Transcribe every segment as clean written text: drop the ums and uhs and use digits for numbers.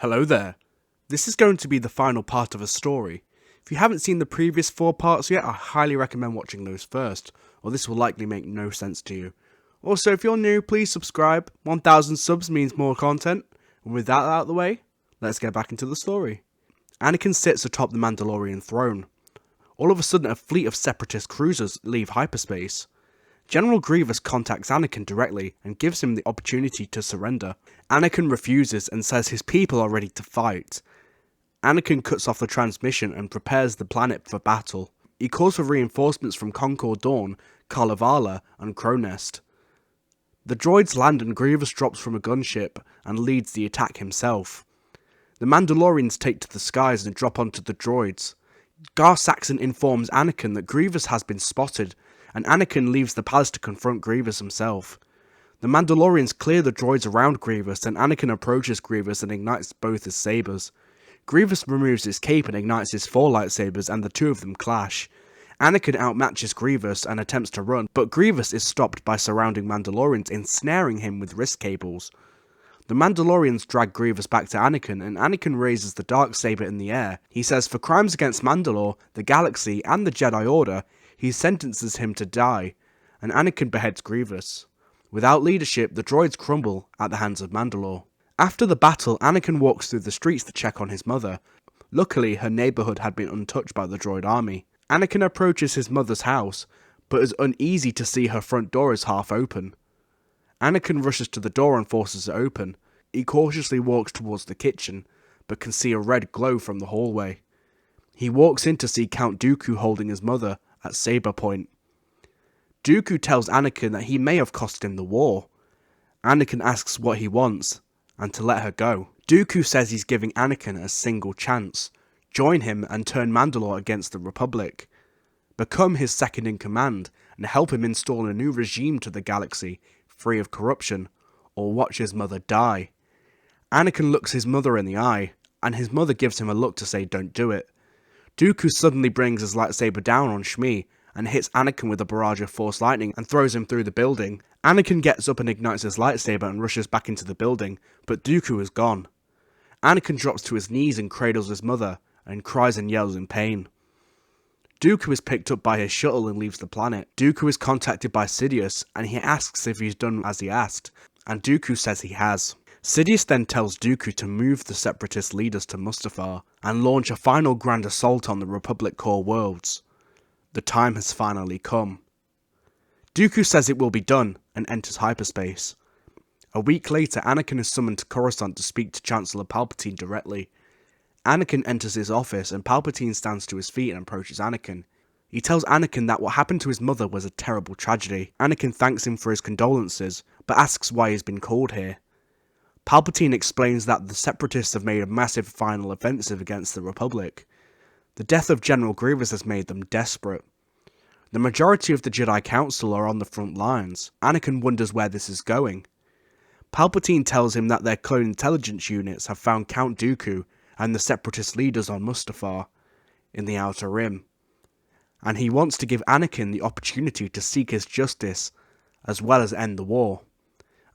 Hello there. This is going to be the final part of a story. If you haven't seen the previous 4 parts yet, I highly recommend watching those first, or this will likely make no sense to you. Also, if you're new, please subscribe. 1,000 subs means more content. And with that out of the way, let's get back into the story. Anakin sits atop the Mandalorian throne. All of a sudden, a fleet of separatist cruisers leave hyperspace. General Grievous contacts Anakin directly and gives him the opportunity to surrender. Anakin refuses and says his people are ready to fight. Anakin cuts off the transmission and prepares the planet for battle. He calls for reinforcements from Concord Dawn, Kalevala, and Cronest. The droids land and Grievous drops from a gunship and leads the attack himself. The Mandalorians take to the skies and drop onto the droids. Gar Saxon informs Anakin that Grievous has been spotted, and Anakin leaves the palace to confront Grievous himself. The Mandalorians clear the droids around Grievous, and Anakin approaches Grievous and ignites both his sabers. Grievous removes his cape and ignites his 4 lightsabers, and the two of them clash. Anakin outmatches Grievous and attempts to run, but Grievous is stopped by surrounding Mandalorians, ensnaring him with wrist cables. The Mandalorians drag Grievous back to Anakin, and Anakin raises the darksaber in the air. He says for crimes against Mandalore, the galaxy, and the Jedi Order, he sentences him to die, and Anakin beheads Grievous. Without leadership, the droids crumble at the hands of Mandalore. After the battle, Anakin walks through the streets to check on his mother. Luckily, her neighbourhood had been untouched by the droid army. Anakin approaches his mother's house, but is uneasy to see her front door is half open. Anakin rushes to the door and forces it open. He cautiously walks towards the kitchen, but can see a red glow from the hallway. He walks in to see Count Dooku holding his mother at saber point. Dooku tells Anakin that he may have cost him the war. Anakin asks what he wants, and to let her go. Dooku says he's giving Anakin a single chance. Join him and turn Mandalore against the Republic. Become his second in command, and help him install a new regime to the galaxy, free of corruption, or watch his mother die. Anakin looks his mother in the eye, and his mother gives him a look to say don't do it. Dooku suddenly brings his lightsaber down on Shmi, and hits Anakin with a barrage of Force lightning and throws him through the building. Anakin gets up and ignites his lightsaber and rushes back into the building, but Dooku is gone. Anakin drops to his knees and cradles his mother, and cries and yells in pain. Dooku is picked up by his shuttle and leaves the planet. Dooku is contacted by Sidious, and he asks if he's done as he asked, and Dooku says he has. Sidious then tells Dooku to move the separatist leaders to Mustafar, and launch a final grand assault on the Republic core worlds. The time has finally come. Dooku says it will be done, and enters hyperspace. A week later, Anakin is summoned to Coruscant to speak to Chancellor Palpatine directly. Anakin enters his office, and Palpatine stands to his feet and approaches Anakin. He tells Anakin that what happened to his mother was a terrible tragedy. Anakin thanks him for his condolences, but asks why he's been called here. Palpatine explains that the Separatists have made a massive final offensive against the Republic. The death of General Grievous has made them desperate. The majority of the Jedi Council are on the front lines. Anakin wonders where this is going. Palpatine tells him that their clone intelligence units have found Count Dooku and the Separatist leaders on Mustafar, in the Outer Rim, and he wants to give Anakin the opportunity to seek his justice, as well as end the war.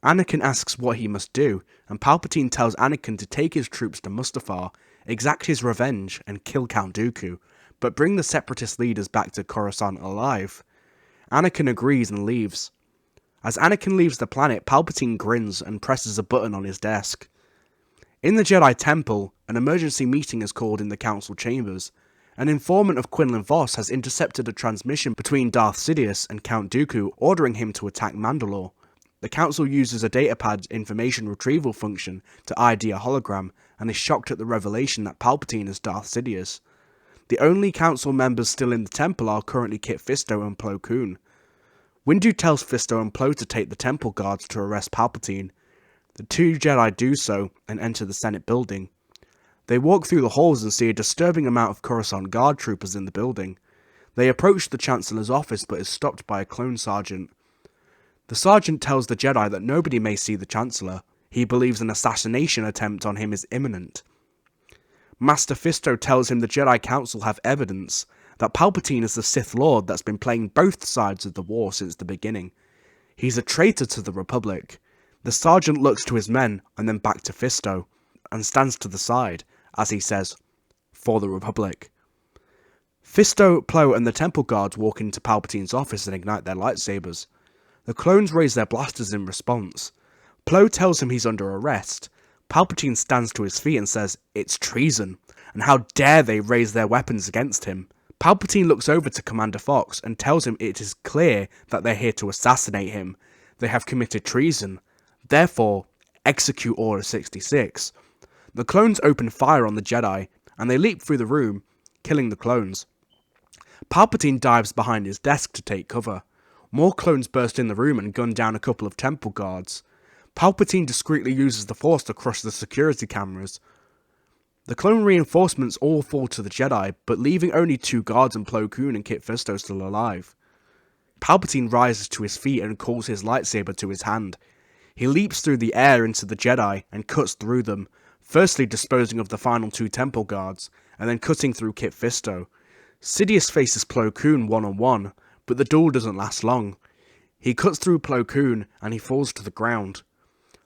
Anakin asks what he must do, and Palpatine tells Anakin to take his troops to Mustafar, exact his revenge, and kill Count Dooku, but bring the Separatist leaders back to Coruscant alive. Anakin agrees and leaves. As Anakin leaves the planet, Palpatine grins and presses a button on his desk. In the Jedi Temple, an emergency meeting is called in the Council chambers. An informant of Quinlan Vos has intercepted a transmission between Darth Sidious and Count Dooku, ordering him to attack Mandalore. The Council uses a datapad's information retrieval function to ID a hologram, and is shocked at the revelation that Palpatine is Darth Sidious. The only Council members still in the Temple are currently Kit Fisto and Plo Koon. Windu tells Fisto and Plo to take the Temple guards to arrest Palpatine. The two Jedi do so, and enter the Senate building. They walk through the halls and see a disturbing amount of Coruscant guard troopers in the building. They approach the Chancellor's office, but is stopped by a clone sergeant. The sergeant tells the Jedi that nobody may see the Chancellor. He believes an assassination attempt on him is imminent. Master Fisto tells him the Jedi Council have evidence that Palpatine is the Sith Lord that's been playing both sides of the war since the beginning. He's a traitor to the Republic. The sergeant looks to his men, and then back to Fisto. and stands to the side as he says, "For the Republic." Fisto, Plo, and the temple guards walk into Palpatine's office and ignite their lightsabers. The clones raise their blasters in response. Plo tells him he's under arrest. Palpatine stands to his feet and says, "It's treason, and how dare they raise their weapons against him." Palpatine looks over to Commander Fox and tells him it is clear that they're here to assassinate him. They have committed treason. Therefore, execute Order 66. The clones open fire on the Jedi, and they leap through the room, killing the clones. Palpatine dives behind his desk to take cover. More clones burst in the room and gun down a couple of temple guards. Palpatine discreetly uses the Force to crush the security cameras. The clone reinforcements all fall to the Jedi, but leaving only 2 guards and Plo Koon and Kit Fisto still alive. Palpatine rises to his feet and calls his lightsaber to his hand. He leaps through the air into the Jedi and cuts through them, firstly disposing of the final 2 temple guards, and then cutting through Kit Fisto. Sidious faces Plo Koon one-on-one, but the duel doesn't last long. He cuts through Plo Koon and he falls to the ground.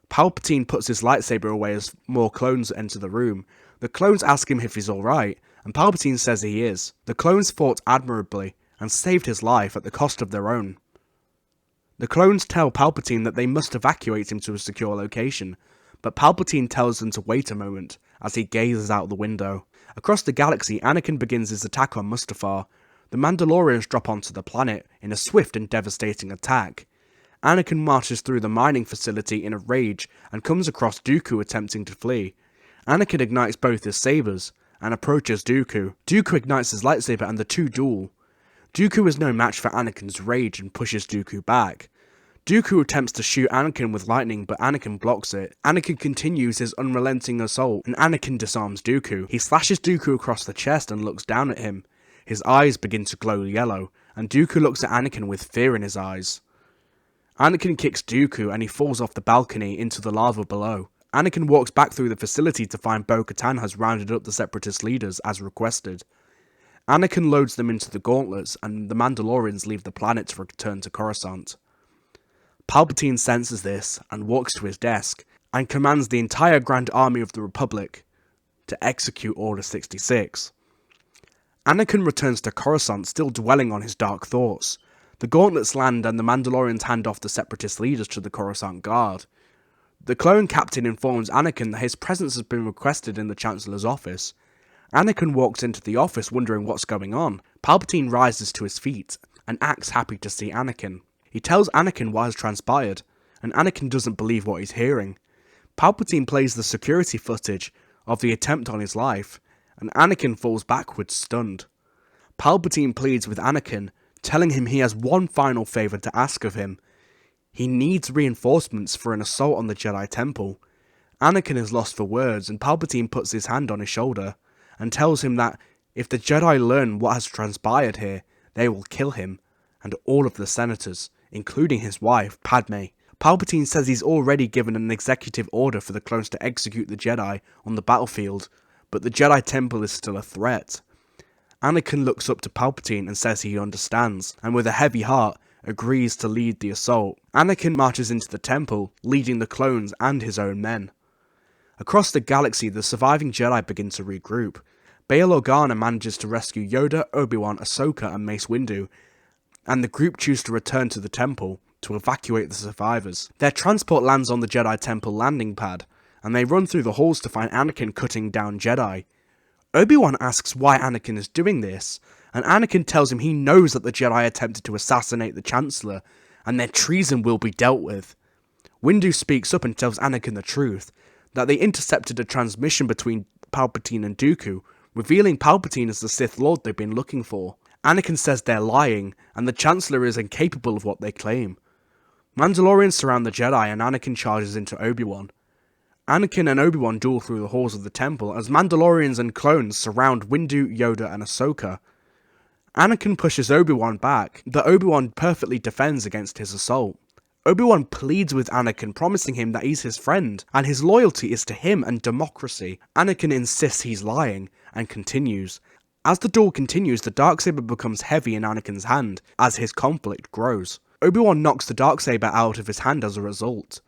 Palpatine puts his lightsaber away as more clones enter the room. The clones ask him if he's alright, and Palpatine says he is. The clones fought admirably and saved his life at the cost of their own. The clones tell Palpatine that they must evacuate him to a secure location, but Palpatine tells them to wait a moment as he gazes out the window. Across the galaxy, Anakin begins his attack on Mustafar. The Mandalorians drop onto the planet in a swift and devastating attack. Anakin marches through the mining facility in a rage and comes across Dooku attempting to flee. Anakin ignites both his sabers and approaches Dooku. Dooku ignites his lightsaber and the 2 duel. Dooku is no match for Anakin's rage and pushes Dooku back. Dooku attempts to shoot Anakin with lightning, but Anakin blocks it. Anakin continues his unrelenting assault, and Anakin disarms Dooku. He slashes Dooku across the chest and looks down at him. His eyes begin to glow yellow, and Dooku looks at Anakin with fear in his eyes. Anakin kicks Dooku and he falls off the balcony into the lava below. Anakin walks back through the facility to find Bo-Katan has rounded up the Separatist leaders as requested. Anakin loads them into the gauntlets, and the Mandalorians leave the planet to return to Coruscant. Palpatine senses this and walks to his desk and commands the entire Grand Army of the Republic to execute Order 66. Anakin returns to Coruscant, still dwelling on his dark thoughts. The gauntlets land and the Mandalorians hand off the Separatist leaders to the Coruscant Guard. The clone captain informs Anakin that his presence has been requested in the Chancellor's office. Anakin walks into the office wondering what's going on. Palpatine rises to his feet and acts happy to see Anakin. He tells Anakin what has transpired, and Anakin doesn't believe what he's hearing. Palpatine plays the security footage of the attempt on his life, and Anakin falls backwards stunned. Palpatine pleads with Anakin, telling him he has one final favour to ask of him. He needs reinforcements for an assault on the Jedi Temple. Anakin is lost for words, and Palpatine puts his hand on his shoulder and tells him that if the Jedi learn what has transpired here, they will kill him and all of the senators, including his wife, Padme. Palpatine says he's already given an executive order for the clones to execute the Jedi on the battlefield, but the Jedi Temple is still a threat. Anakin looks up to Palpatine and says he understands, and with a heavy heart, agrees to lead the assault. Anakin marches into the temple, leading the clones and his own men. Across the galaxy, the surviving Jedi begin to regroup. Bail Organa manages to rescue Yoda, Obi-Wan, Ahsoka, and Mace Windu, and the group choose to return to the temple to evacuate the survivors. Their transport lands on the Jedi Temple landing pad, and they run through the halls to find Anakin cutting down Jedi. Obi-Wan asks why Anakin is doing this, and Anakin tells him he knows that the Jedi attempted to assassinate the Chancellor, and their treason will be dealt with. Windu speaks up and tells Anakin the truth, that they intercepted a transmission between Palpatine and Dooku, revealing Palpatine as the Sith Lord they've been looking for. Anakin says they're lying, and the Chancellor is incapable of what they claim. Mandalorians surround the Jedi, and Anakin charges into Obi-Wan. Anakin and Obi-Wan duel through the halls of the temple as Mandalorians and clones surround Windu, Yoda, and Ahsoka. Anakin pushes Obi-Wan back, but Obi-Wan perfectly defends against his assault. Obi-Wan pleads with Anakin, promising him that he's his friend, and his loyalty is to him and democracy. Anakin insists he's lying, and continues. As the duel continues, the Darksaber becomes heavy in Anakin's hand, as his conflict grows. Obi-Wan knocks the Darksaber out of his hand as a result.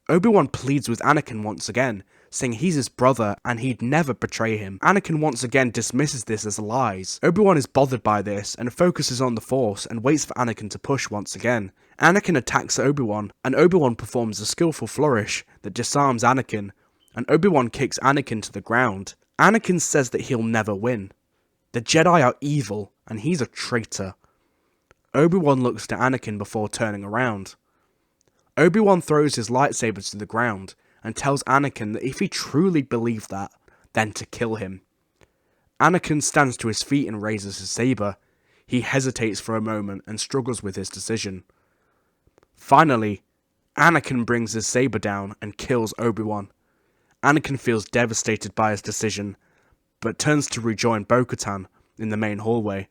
Obi-Wan pleads with Anakin once again, saying he's his brother and he'd never betray him. Anakin once again dismisses this as lies. Obi-Wan is bothered by this and focuses on the Force and waits for Anakin to push once again. Anakin attacks Obi-Wan, and Obi-Wan performs a skillful flourish that disarms Anakin, and Obi-Wan kicks Anakin to the ground. Anakin says that he'll never win. The Jedi are evil, and he's a traitor. Obi-Wan looks to Anakin before turning around. Obi-Wan throws his lightsaber to the ground and tells Anakin that if he truly believed that, then to kill him. Anakin stands to his feet and raises his saber. He hesitates for a moment and struggles with his decision. Finally, Anakin brings his saber down and kills Obi-Wan. Anakin feels devastated by his decision, but turns to rejoin Bo-Katan in the main hallway.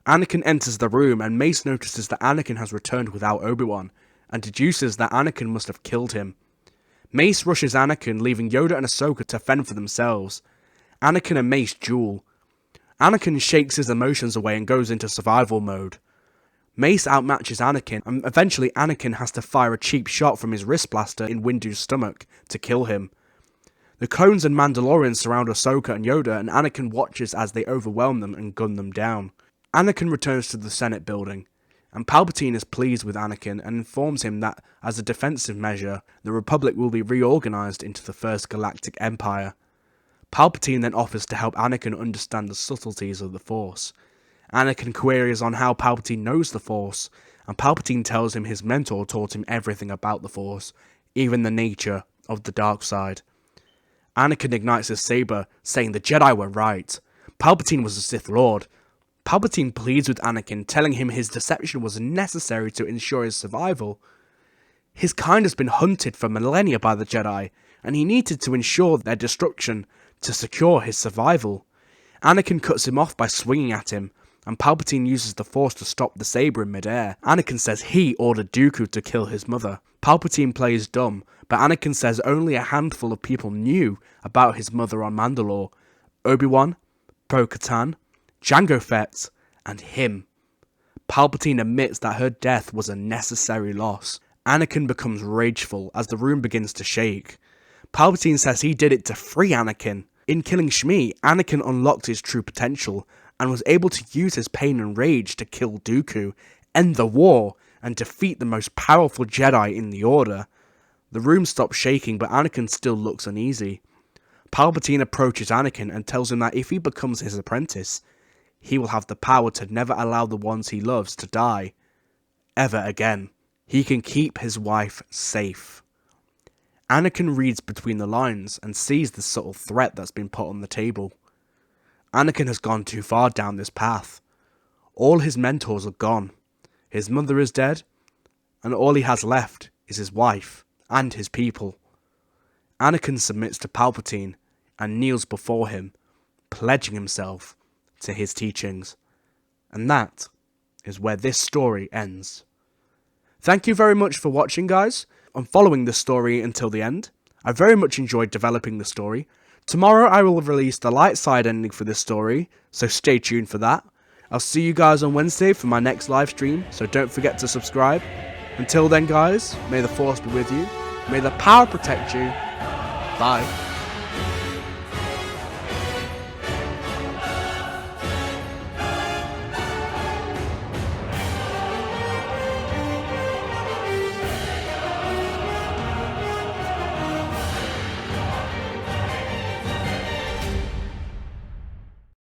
Anakin enters the room and Mace notices that Anakin has returned without Obi-Wan, and deduces that Anakin must have killed him. Mace rushes Anakin, leaving Yoda and Ahsoka to fend for themselves. Anakin and Mace duel. Anakin shakes his emotions away and goes into survival mode. Mace outmatches Anakin, and eventually Anakin has to fire a cheap shot from his wrist blaster in Windu's stomach to kill him. The clones and Mandalorians surround Ahsoka and Yoda, and Anakin watches as they overwhelm them and gun them down. Anakin returns to the Senate building, and Palpatine is pleased with Anakin and informs him that, as a defensive measure, the Republic will be reorganized into the First Galactic Empire. Palpatine then offers to help Anakin understand the subtleties of the Force. Anakin queries on how Palpatine knows the Force, and Palpatine tells him his mentor taught him everything about the Force, even the nature of the dark side. Anakin ignites his saber, saying the Jedi were right. Palpatine was a Sith Lord. Palpatine pleads with Anakin, telling him his deception was necessary to ensure his survival. His kind has been hunted for millennia by the Jedi, and he needed to ensure their destruction to secure his survival. Anakin cuts him off by swinging at him, and Palpatine uses the Force to stop the saber in midair. Anakin says he ordered Dooku to kill his mother. Palpatine plays dumb, but Anakin says only a handful of people knew about his mother on Mandalore: Obi-Wan, Bo-Katan, Jango Fett, and him. Palpatine admits that her death was a necessary loss. Anakin becomes rageful as the room begins to shake. Palpatine says he did it to free Anakin. In killing Shmi, Anakin unlocked his true potential and was able to use his pain and rage to kill Dooku, end the war, and defeat the most powerful Jedi in the Order. The room stops shaking, but Anakin still looks uneasy. Palpatine approaches Anakin and tells him that if he becomes his apprentice, he will have the power to never allow the ones he loves to die ever again. He can keep his wife safe. Anakin reads between the lines and sees the subtle threat that's been put on the table. Anakin has gone too far down this path. All his mentors are gone. His mother is dead, and all he has left is his wife and his people. Anakin submits to Palpatine and kneels before him, pledging himself to his teachings. And that is where this story ends. Thank you very much for watching, guys, and following this story until the end. I very much enjoyed developing the story. Tomorrow I will release the light side ending for this story, so stay tuned for that. I'll see you guys on Wednesday for my next live stream, so don't forget to subscribe. Until then, guys, may the Force be with you. May the power protect you. Bye.